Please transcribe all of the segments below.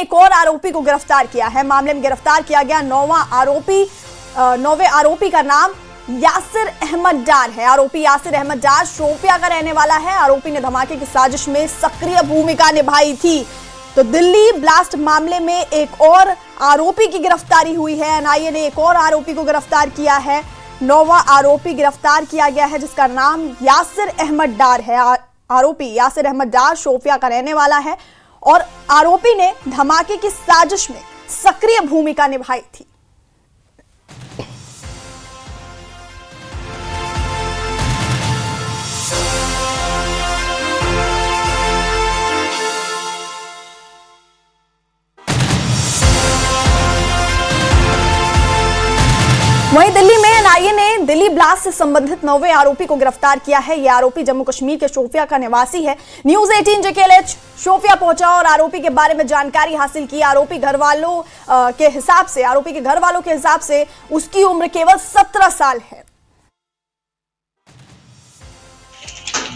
एक और आरोपी को गिरफ्तार किया है। मामले में गिरफ्तार किया गया नौवें आरोपी का नाम यासिर अहमद डार है। आरोपी यासिर अहमद डार शोपिया का रहने वाला है। आरोपी ने धमाके की साजिश में सक्रिय भूमिका निभाई थी। तो दिल्ली ब्लास्ट मामले में एक और आरोपी की गिरफ्तारी हुई है। एनआईए ने एक और आरोपी को गिरफ्तार किया है। 9वां आरोपी गिरफ्तार किया गया है जिसका नाम यासिर अहमद डार है। आरोपी यासिर अहमद डार शोपिया का रहने वाला है और आरोपी ने धमाके की साजिश में सक्रिय भूमिका निभाई थी। वहीं दिल्ली में एनआईए ने दिल्ली ब्लास्ट से संबंधित 9वें आरोपी को गिरफ्तार किया है। यह आरोपी जम्मू कश्मीर के शोपिया का निवासी है। न्यूज़ 18 जेकेएलएच शोपिया पहुंचा और आरोपी के बारे में जानकारी हासिल की। आरोपी के घर वालों के हिसाब से उसकी उम्र केवल 17 साल है।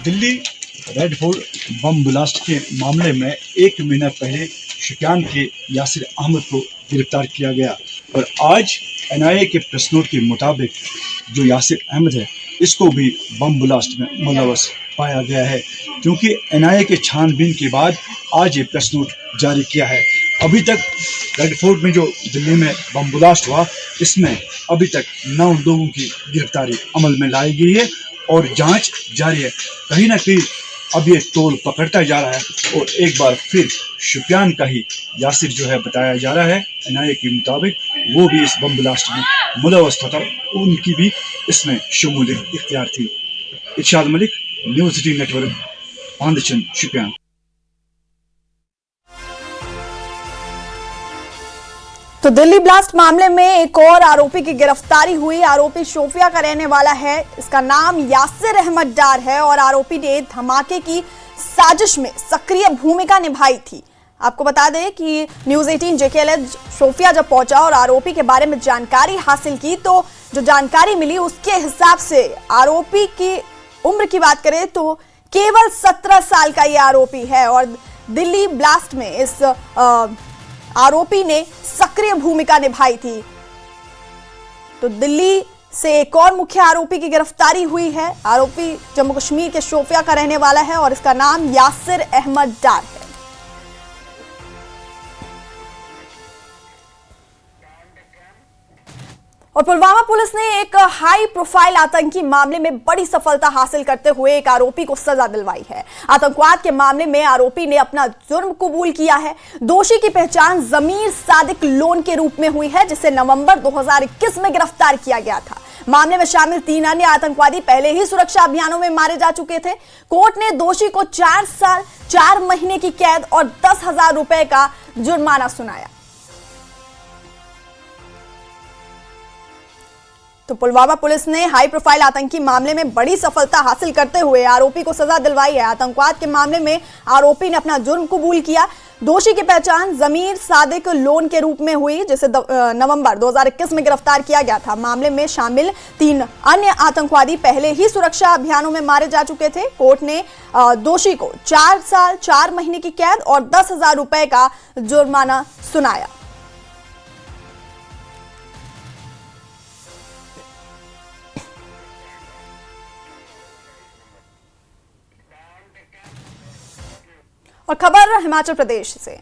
Delhi red fort bomb blast के मामले में 1 महीना पहले शुपियान के यासिर अहमद को गिरफ्तार किया गया और आज एनआईए के प्रेस नोट के मुताबिक जो यासिर अहमद है इसको भी बम ब्लास्ट में मुलव्वस पाया गया है, क्योंकि एनआईए के छानबीन के बाद आज ये प्रेस नोट जारी किया है। अभी तक रेड फोर्ट में जो दिल्ली में बम ब्लास्ट हुआ इसमें अभी तक 9 लोगों की गिरफ्तारी अमल में लाई गई है और जांच जारी है। कहीं ना कहीं अब ये तोल पकड़ता जा रहा है और एक बार फिर शुपियान का ही यासिर जो है बताया जा रहा है। एनआईए के मुताबिक वो भी इस बम ब्लास्ट में मुलव्वस था, उनकी भी इसमें शमूलियत इख्तियार थी। इरशाद मलिक, न्यूज़ 18 नेटवर्क, पांदचन, शुपियान। तो दिल्ली ब्लास्ट मामले में एक और आरोपी की गिरफ्तारी हुई। आरोपी शोपिया का रहने वाला है। इसका नाम यासिर अहमद डार है और आरोपी ने धमाके की साजिश में सक्रिय भूमिका निभाई थी। आपको बता दें कि न्यूज़ 18 जेकेएलएच शोपिया जब पहुंचा और आरोपी के बारे में जानकारी हासिल की तो जो जानकारी मिली उसके हिसाब से आरोपी की उम्र की बात करें तो केवल 17 साल का ये आरोपी है और दिल्ली ब्लास्ट में इस आरोपी ने सक्रिय भूमिका निभाई थी। तो दिल्ली से एक और मुख्य आरोपी की गिरफ्तारी हुई है। आरोपी जम्मू कश्मीर के शोपिया का रहने वाला है और इसका नाम यासिर अहमद डार है। और पुलवामा पुलिस ने एक हाई प्रोफाइल आतंकी मामले में बड़ी सफलता हासिल करते हुए एक आरोपी को सजा दिलवाई है। आतंकवाद के मामले में आरोपी ने अपना जुर्म कबूल किया है। दोषी की पहचान जमीर सादिक लोन के रूप में हुई है, जिसे नवंबर 2021 में गिरफ्तार किया गया था। मामले में शामिल 3 अन्य आतंकवादी पहले ही सुरक्षा अभियानों में मारे जा चुके थे। कोर्ट ने दोषी को 4 साल 4 महीने की कैद और 10,000 रुपए का जुर्माना सुनाया। तो पुलवामा पुलिस ने हाई प्रोफाइल आतंकी मामले में बड़ी सफलता हासिल करते हुए आरोपी को सजा दिलवाई है। आतंकवाद के मामले में आरोपी ने अपना जुर्म कबूल किया। दोषी की पहचान जमीर सादिक लोन के रूप में हुई, जिसे नवंबर 2021 में गिरफ्तार किया गया था। मामले में शामिल 3 अन्य आतंकवादी पहले ही सुरक्षा अभियानों में मारे जा चुके थे। कोर्ट ने दोषी को 4 साल 4 महीने की कैद और 10,000 रुपए का जुर्माना सुनाया। और खबर हिमाचल प्रदेश से।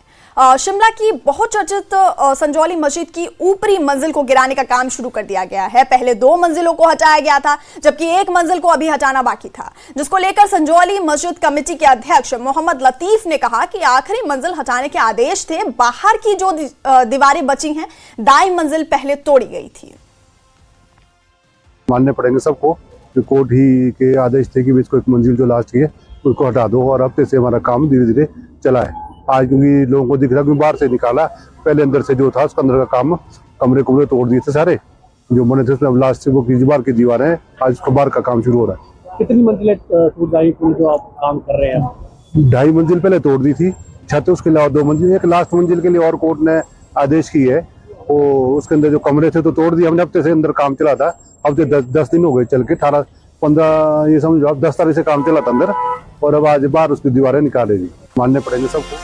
शिमला की बहुत चर्चित संजौली मस्जिद की ऊपरी मंजिल को गिराने का काम शुरू कर दिया गया है। पहले 2 मंजिलों को हटाया गया था, जबकि 1 मंजिल को अभी हटाना बाकी था, जिसको लेकर संजौली मस्जिद कमेटी के अध्यक्ष मोहम्मद लतीफ ने कहा कि आखिरी मंजिल हटाने के आदेश थे। बाहर की जो दीवारें बची हैं, दाई मंजिल पहले तोड़ी गई थी। मानने पड़ेंगे सबको कि कोर्ट ही के आदेश थे कि इसको 1 मंजिल जो लास्ट की है उसको हटा दो और हफ्ते से हमारा काम धीरे धीरे चला है। आज क्योंकि लोगों को दिख रहा कि बाहर से निकाला, पहले अंदर से जो था उसके अंदर का काम कमरे कुमरे तोड़ दिए थे सारे जो बने थे, उसमें लास्ट से वो बाहर की दीवारें हैं। आज उसको बाहर का काम शुरू हो रहा है। कितनी मंजिलें टूट गई जो आप काम कर रहे हैं? 2.5 मंजिल पहले तोड़ दी थी छत, उसके अलावा 2 मंजिल, एक लास्ट मंजिल के लिए और कोर्ट ने आदेश की है। वो उसके अंदर जो कमरे थे तो तोड़ दिए हमने, हफ्ते से अंदर काम चला था। हफ्ते 10 दिन हो गए चल के, 18-15 ये समझो आप 10 तारीख से काम चला था अंदर और अब आज बाहर उसकी दीवारें निकालेगी। मानने पड़ेंगे सबको।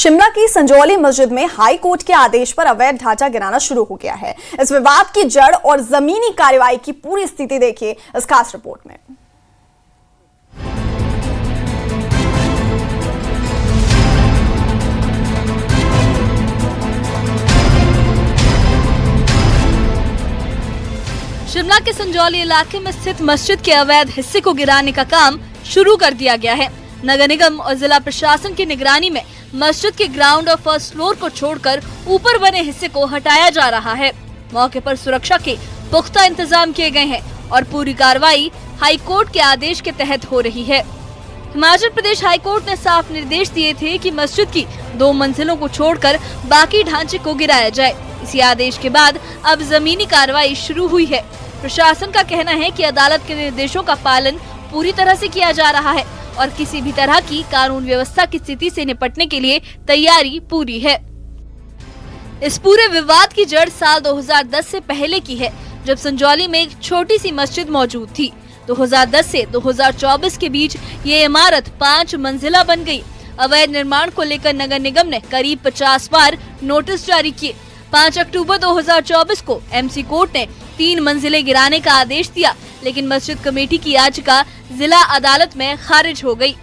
शिमला की संजौली मस्जिद में हाई कोर्ट के आदेश पर अवैध ढांचा गिराना शुरू हो गया है। इस विवाद की जड़ और जमीनी कार्रवाई की पूरी स्थिति देखिए इस खास रिपोर्ट में। शिमला के संजौली इलाके में स्थित मस्जिद के अवैध हिस्से को गिराने का काम शुरू कर दिया गया है। नगर निगम और जिला प्रशासन की निगरानी में मस्जिद के ग्राउंड और फर्स्ट फ्लोर को छोड़कर ऊपर बने हिस्से को हटाया जा रहा है। मौके पर सुरक्षा के पुख्ता इंतजाम किए गए हैं और पूरी कार्रवाई हाई कोर्ट के आदेश के तहत हो रही है। हिमाचल प्रदेश हाई कोर्ट ने साफ निर्देश दिए थे कि मस्जिद की 2 मंजिलों को छोड़कर बाकी ढांचे को गिराया जाए। इसी आदेश के बाद अब जमीनी कार्रवाई शुरू हुई है। प्रशासन का कहना है कि अदालत के निर्देशों का पालन पूरी तरह से किया जा रहा है और किसी भी तरह की कानून व्यवस्था की स्थिति से निपटने के लिए तैयारी पूरी है। इस पूरे विवाद की जड़ साल 2010 से पहले की है, जब संजौली में एक छोटी सी मस्जिद मौजूद थी। 2010 से 2024 के बीच ये इमारत 5 मंजिला बन गई। अवैध निर्माण को लेकर नगर निगम ने करीब 50 बार नोटिस जारी किए। 5 अक्टूबर 2024 को एमसी कोर्ट ने 3 मंजिले गिराने का आदेश दिया, लेकिन मस्जिद कमेटी की याचिका जिला अदालत में खारिज हो गई।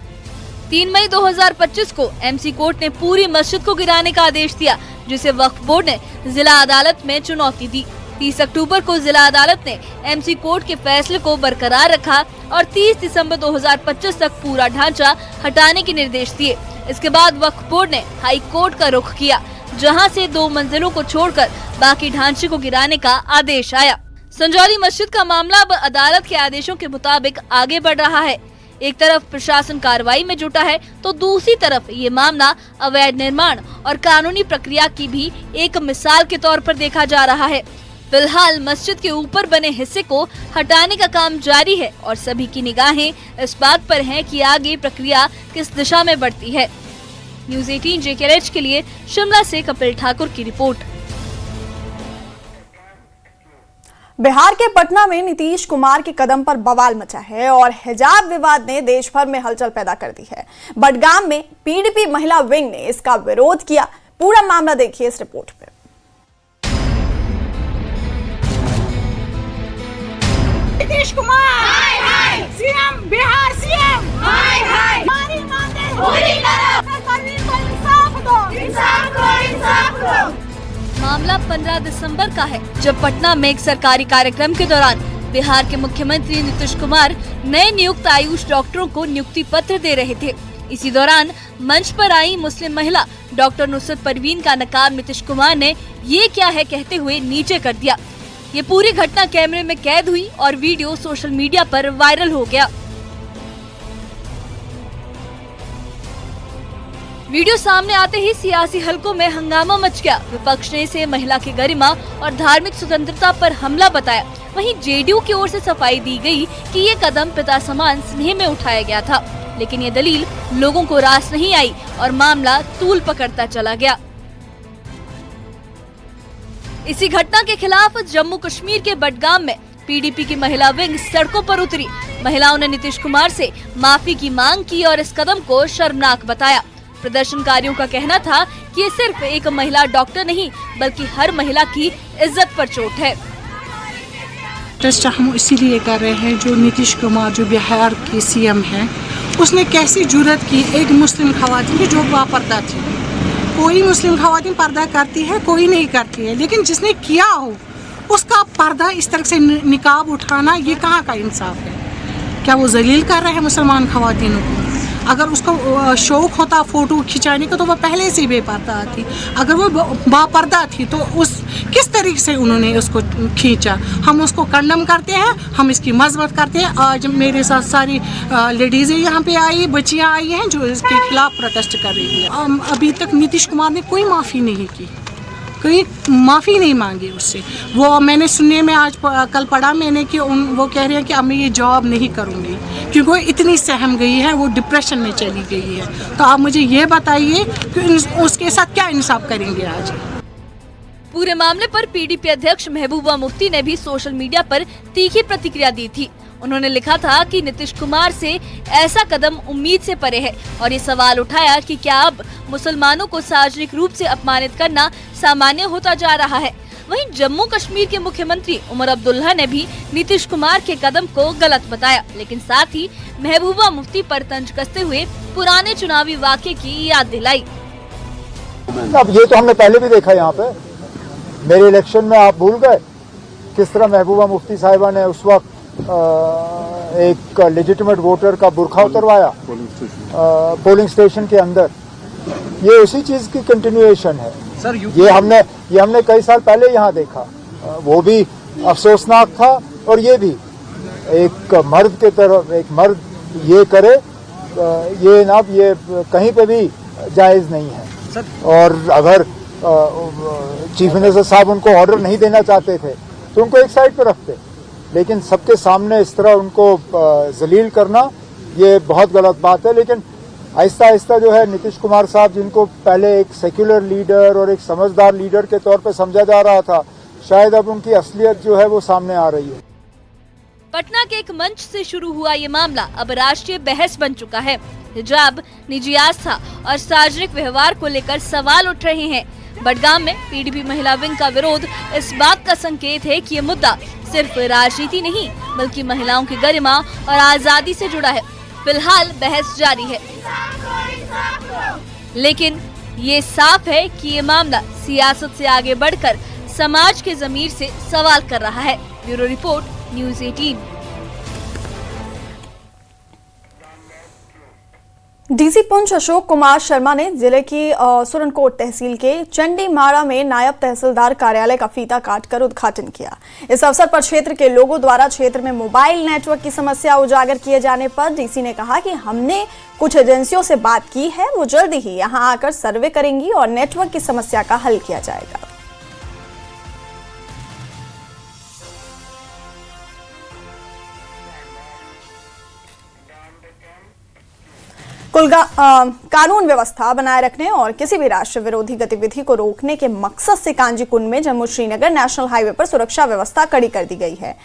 3 मई 2025 को एमसी कोर्ट ने पूरी मस्जिद को गिराने का आदेश दिया, जिसे वक्फ बोर्ड ने जिला अदालत में चुनौती दी। 30 अक्टूबर को जिला अदालत ने एमसी कोर्ट के फैसले को बरकरार रखा और 30 दिसंबर 2025 तक पूरा ढांचा हटाने के निर्देश दिए। इसके बाद वक्फ बोर्ड ने हाई कोर्ट का रुख किया, जहां से 2 मंजिलों को छोड़कर बाकी ढांचे को गिराने का आदेश आया। संजौली मस्जिद का मामला अब अदालत के आदेशों के मुताबिक आगे बढ़ रहा है। एक तरफ प्रशासन कार्रवाई में जुटा है, तो दूसरी तरफ ये मामला अवैध निर्माण और कानूनी प्रक्रिया की भी एक मिसाल के तौर पर देखा जा रहा है। फिलहाल मस्जिद के ऊपर बने हिस्से को हटाने का काम जारी है और सभी की निगाहें इस बात पर हैं कि आगे प्रक्रिया किस दिशा में बढ़ती है। न्यूज़ 18 JKLH के लिए शिमला से कपिल ठाकुर की रिपोर्ट। बिहार के पटना में नीतीश कुमार के कदम पर बवाल मचा है और हिजाब विवाद ने देश भर में हलचल पैदा कर दी है। बडगाम में पीडीपी महिला विंग ने इसका विरोध किया। पूरा मामला देखिए इस रिपोर्ट में। नीतीश कुमार हाय हाय, सीएम बिहार सीएम हाय हाय, हमारी मांगे पूरी करो, सरकार को इंसाफ दो, इंसाफ दो, इंसाफ दो। मामला 15 दिसंबर का है, जब पटना में एक सरकारी कार्यक्रम के दौरान बिहार के मुख्यमंत्री नीतीश कुमार नए नियुक्त आयुष डॉक्टरों को नियुक्ति पत्र दे रहे थे। इसी दौरान मंच पर आई मुस्लिम महिला डॉक्टर नुसरत परवीन का नकाब नीतीश कुमार ने ये क्या है कहते हुए नीचे कर दिया। ये पूरी घटना कैमरे में कैद हुई और वीडियो सोशल मीडिया पर वायरल हो गया। वीडियो सामने आते ही सियासी हलकों में हंगामा मच गया। विपक्ष ने इसे महिला की गरिमा और धार्मिक स्वतंत्रता पर हमला बताया। वहीं जेडीयू की ओर से सफाई दी गई कि ये कदम पिता समान स्नेह में उठाया गया था, लेकिन ये दलील लोगों को रास नहीं आई और मामला तूल पकड़ता चला गया। इसी घटना के खिलाफ जम्मू कश्मीर के बडगाम में पीडीपी की महिला विंग सड़कों पर उतरी। महिलाओं ने नीतीश कुमार से माफी की मांग की और इस कदम को शर्मनाक बताया। प्रदर्शनकारियों का कहना था कि ये सिर्फ एक महिला डॉक्टर नहीं, बल्कि हर महिला की इज्जत पर चोट है। प्रोटेस्ट हम इसीलिए कर रहे हैं, जो नीतीश कुमार जो बिहार के सीएम हैं, उसने कैसी जुर्रत की एक मुस्लिम खवातीन की जो पर्दा थी। कोई मुस्लिम खवातीन पर्दा करती है, कोई नहीं करती है, लेकिन जिसने किया हो उसका पर्दा इस तरह से निकाब उठाना, ये कहाँ का इंसाफ है? क्या वो जलील कर रहे हैं मुसलमान खवातीनों को? अगर उसको शौक होता फ़ोटो खिंचाने का तो वह पहले से बेपर्दा थी। अगर वो बापर्दा थी तो उस किस तरीके से उन्होंने उसको खींचा, हम उसको कंडम करते हैं, हम इसकी मजम्मत करते हैं। आज मेरे साथ सारी लेडीज़ें यहाँ पे आई, बच्चियाँ आई हैं जो इसके खिलाफ प्रोटेस्ट कर रही है। अभी तक नीतीश कुमार ने कोई माफ़ी नहीं की, कोई माफ़ी नहीं मांगी उससे। वो मैंने सुनने में आज कल पढ़ा मैंने कि वो कह रहे हैं कि अब मैं ये जॉब नहीं करूँगी, क्योंकि वो इतनी सहम गई है, वो डिप्रेशन में चली गई है। तो आप मुझे ये बताइए कि उसके साथ क्या इंसाफ करेंगे आज? पूरे मामले पर पीडीपी अध्यक्ष महबूबा मुफ्ती ने भी सोशल मीडिया पर तीखी प्रतिक्रिया दी थी। उन्होंने लिखा था कि नीतीश कुमार से ऐसा कदम उम्मीद से परे है और ये सवाल उठाया कि क्या अब मुसलमानों को सार्वजनिक रूप से अपमानित करना सामान्य होता जा रहा है। वहीं जम्मू कश्मीर के मुख्यमंत्री उमर अब्दुल्ला ने भी नीतीश कुमार के कदम को गलत बताया, लेकिन साथ ही महबूबा मुफ्ती पर तंज कसते हुए पुराने चुनावी वाक़े की याद दिलाई। अब ये तो हमने पहले भी देखा यहाँ पे, मेरे इलेक्शन में आप भूल गए किस तरह महबूबा मुफ्ती साहिबा ने उस वक्त एक लेजिटिमेट वोटर का बुरखा उतरवाया पोलिंग स्टेशन के अंदर। ये उसी चीज की कंटिन्यूएशन है सर। ये हमने कई साल पहले यहाँ देखा, वो भी अफसोसनाक था। और ये भी एक मर्द के तरफ एक मर्द ये करे, ये कहीं पे भी जायज नहीं है सर। और अगर चीफ मिनिस्टर साहब उनको ऑर्डर नहीं देना चाहते थे तो उनको एक साइड पे रखते, लेकिन सबके सामने इस तरह उनको जलील करना ये बहुत गलत बात है। लेकिन आहिस्ता आहिस्ता जो है नीतीश कुमार साहब, जिनको पहले एक सेक्युलर लीडर और एक समझदार लीडर के तौर पे समझा जा रहा था, शायद अब उनकी असलियत जो है वो सामने आ रही है। पटना के एक मंच से शुरू हुआ ये मामला अब राष्ट्रीय बहस बन चुका है। हिजाब, निजी आस्था और सार्वजनिक व्यवहार को लेकर सवाल उठ रहे हैं। बडगाम में पीडीपी महिला विंग का विरोध इस बात का संकेत है कि ये मुद्दा सिर्फ राजनीति नहीं बल्कि महिलाओं की गरिमा और आजादी से जुड़ा है। फिलहाल बहस जारी है, लेकिन ये साफ है कि ये मामला सियासत से आगे बढ़कर समाज के ज़मीर से सवाल कर रहा है। Bureau report, news 18। DC Poonch Ashok Kumar Sharma ने जिले की सुरनकोट तहसील के चंडीमाड़ा में नायब तहसीलदार कार्यालय का फीता काटकर उद्घाटन किया। इस अवसर पर क्षेत्र के लोगों द्वारा क्षेत्र में मोबाइल नेटवर्क की समस्या उजागर किए जाने पर डीसी ने कहा कि हमने कुछ एजेंसियों से बात की है, वो जल्दी ही यहां आकर सर्वे करेंगी और नेटवर्क की समस्या का हल किया जाएगा। कानून व्यवस्था बनाए रखने और किसी भी राष्ट्र विरोधी गतिविधि को रोकने के मकसद से कांजीकुंड में जम्मू श्रीनगर नेशनल हाईवे पर सुरक्षा व्यवस्था कड़ी कर दी गई है।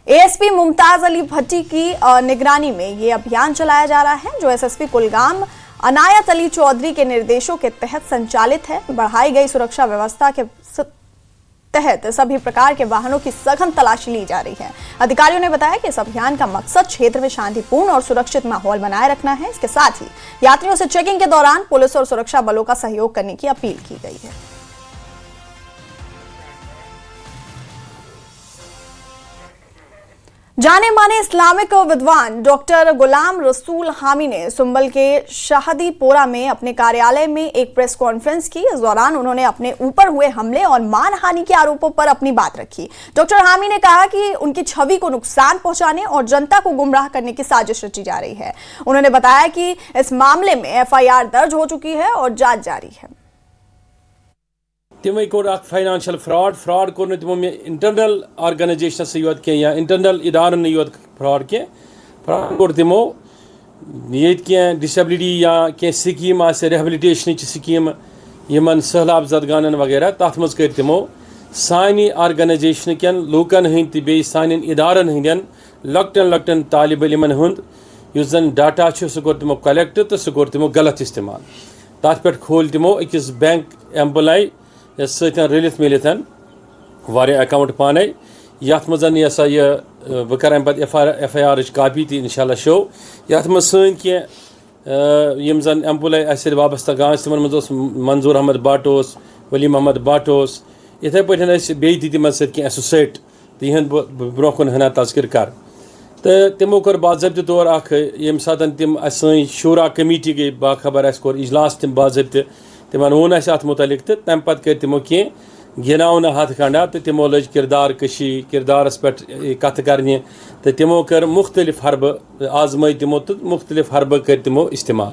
एएसपी मुमताज अली भट्टी की निगरानी में ये अभियान चलाया जा रहा है, जो एसएसपी कुलगाम अनायत अली चौधरी के निर्देशों के तहत संचालित है। बढ़ाई गई सुरक्षा व्यवस्था के तहत सभी प्रकार के वाहनों की सघन तलाशी ली जा रही है। अधिकारियों ने बताया कि इस अभियान का मकसद क्षेत्र में शांतिपूर्ण और सुरक्षित माहौल बनाए रखना है। इसके साथ ही यात्रियों से चेकिंग के दौरान पुलिस और सुरक्षा बलों का सहयोग करने की अपील की गई है। जाने माने इस्लामिक विद्वान डॉक्टर गुलाम रसूल हामी ने सुंबल के शाहदीपोरा में अपने कार्यालय में एक प्रेस कॉन्फ्रेंस की। इस दौरान उन्होंने अपने ऊपर हुए हमले और मानहानि के आरोपों पर अपनी बात रखी। डॉक्टर हामी ने कहा कि उनकी छवि को नुकसान पहुंचाने और जनता को गुमराह करने की साजिश रची जा रही है। उन्होंने बताया कि इस मामले में एफआईआर दर्ज हो चुकी है और जांच जारी है। तिमो कोर फाइनेंशियल फ्रॉड कोर तिमो में इंटरनल ऑर्गेनाइजेशन से योत के या इंटरनल इदारन योत फ्रॉड के फ्रॉड कोर तिमो ये के डिसेबिलिटी या के स्कीम आ रिहेबिलिटेशन की स्कीम यमन सहलाब जदगानन वगैरह तथ मज कर तिमो सानी ऑर्गेनाइजेशन केन लोकन हंद बे सान इदारन हंदन लकटन तालिब इलमन हंद युस जन डाटा सह कोर तिमो कलेक्ट तो सह कोर तिमो गलत इस्तेमाल। तथ पे खोल तिमो अकिस बैंक एम्प्लॉय सतन रलित मिलित वारिया अकाउंट पाने यथ मज यह बह कर एफआईआर कापी ती इंशाल्लाह शो यथ मज सन यम जन एम्प्लॉय अस वाबस्ता गान तिमन मज मंजूर अहमद भट्ट वलीम अहमद भट्ट इथे पे बे तमन सत एसोसिएट तिहद ब्रो कुन हना तस्कर कर तो तमो कर बाज़ाब्त तौर यम सात तम सन शूरा कमेटी गई बाखबर अस कोर इजलास तम बाज़ाब्त तिमन वोन अत मुतलिक तो तम पे कर तिमो कह गिनावन हथ खंडा तो तिमो लज किरदार कशी किरदारस पे कथ करने तो तिमो कर मुख्तलिफ हरब आजमाई तिमो तो मुख्तलिफ हरब कर तिमो इस्तेमाल।